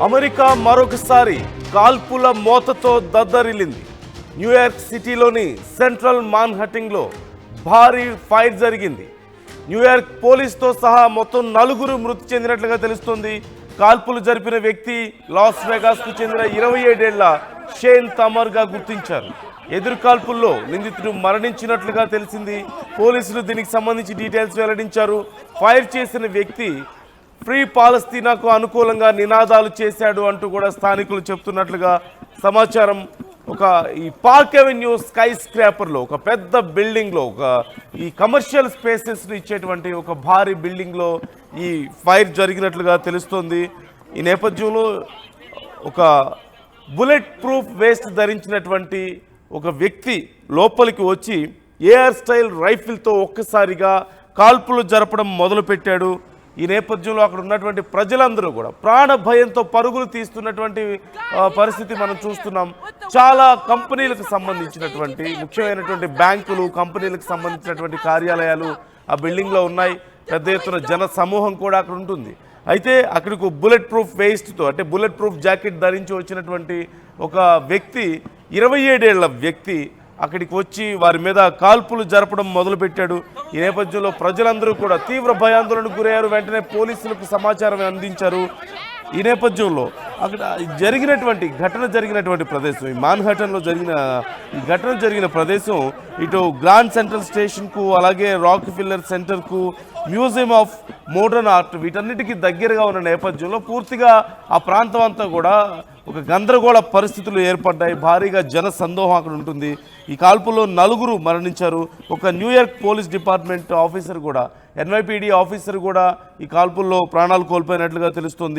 America మరొకసారి కాల్పుల మోతతో దద్దరిల్లింది. New York సిటీలోని సెంట్రల్ మాన్హటన్లో భారీ ఫైర్ జరిగింది. న్యూయార్క్ పోలీసుతో సహా మొత్తం 4 మృతి చెందినట్లుగా తెలుస్తోంది. కాల్పులు జరిపిన వ్యక్తి లాస్ వెగాస్కు చెందిన 27 ఏళ్ల షేన్ తమర్గా గుర్తించారు. ఎదురు కాల్పుల్లో నిందితుడు మరణించినట్లుగా తెలిసింది. పోలీసులు దీనికి సంబంధించి డీటెయిల్స్ వెల్లడించారు. ఫైర్ చేసిన వ్యక్తి ఫ్రీ పాలస్తీనాకు అనుకూలంగా నినాదాలు చేశాడు అంటూ కూడా స్థానికులు చెప్తున్నట్లుగా సమాచారం. ఈ పార్క్ అవెన్యూ స్కై స్క్రాపర్లో ఒక పెద్ద బిల్డింగ్లో ఈ కమర్షియల్ స్పేసెస్ని ఇచ్చేటువంటి ఒక భారీ బిల్డింగ్లో ఈ ఫైర్ జరిగినట్లుగా తెలుస్తోంది. ఈ నేపథ్యంలో ఒక బుల్లెట్ ప్రూఫ్ వేస్ట్ ధరించినటువంటి ఒక వ్యక్తి లోపలికి వచ్చి ఏఆర్ స్టైల్ రైఫిల్తో ఒక్కసారిగా కాల్పులు జరపడం మొదలుపెట్టాడు. ఈ నేపథ్యంలో అక్కడ ఉన్నటువంటి ప్రజలందరూ కూడా ప్రాణ భయంతో పరుగులు తీస్తున్నటువంటి పరిస్థితి మనం చూస్తున్నాం. చాలా కంపెనీలకు సంబంధించినటువంటి ముఖ్యమైనటువంటి బ్యాంకులు, కంపెనీలకు సంబంధించినటువంటి కార్యాలయాలు ఆ బిల్డింగ్లో ఉన్నాయి. పెద్ద ఎత్తున జన సమూహం కూడా అక్కడ ఉంటుంది. అయితే అక్కడికి బుల్లెట్ ప్రూఫ్ వేస్ట్తో అంటే బుల్లెట్ ప్రూఫ్ జాకెట్ ధరించి వచ్చినటువంటి ఒక వ్యక్తి 27 ఏళ్ల వ్యక్తి అక్కడికి వచ్చి వారి మీద కాల్పులు జరపడం మొదలుపెట్టాడు. ఈ నేపథ్యంలో ప్రజలందరూ కూడా తీవ్ర భయాందోళనకు గురయ్యారు. వెంటనే పోలీసులకు సమాచారం అందించారు. ఈ నేపథ్యంలో అక్కడ ఘటన జరిగినటువంటి ప్రదేశం, ఈ మాన్హాటన్లో ఈ ఘటన జరిగిన ప్రదేశం ఇటు గ్రాండ్ సెంట్రల్ స్టేషన్కు, అలాగే రాక్ ఫిల్లర్ సెంటర్కు, మ్యూజియం ఆఫ్ మోడర్న్ ఆర్ట్ వీటన్నిటికీ దగ్గరగా ఉన్న నేపథ్యంలో పూర్తిగా ఆ ప్రాంతం అంతా కూడా ఒక గందరగోళ పరిస్థితులు ఏర్పడ్డాయి. భారీగా జన సందోహం అక్కడ ఉంటుంది. ఈ కాల్పుల్లో 4 మరణించారు. ఒక న్యూయార్క్ పోలీస్ డిపార్ట్మెంట్ ఆఫీసర్ కూడా, NYPD ఆఫీసర్ కూడా ఈ కాల్పుల్లో ప్రాణాలు కోల్పోయినట్లుగా తెలుస్తుంది.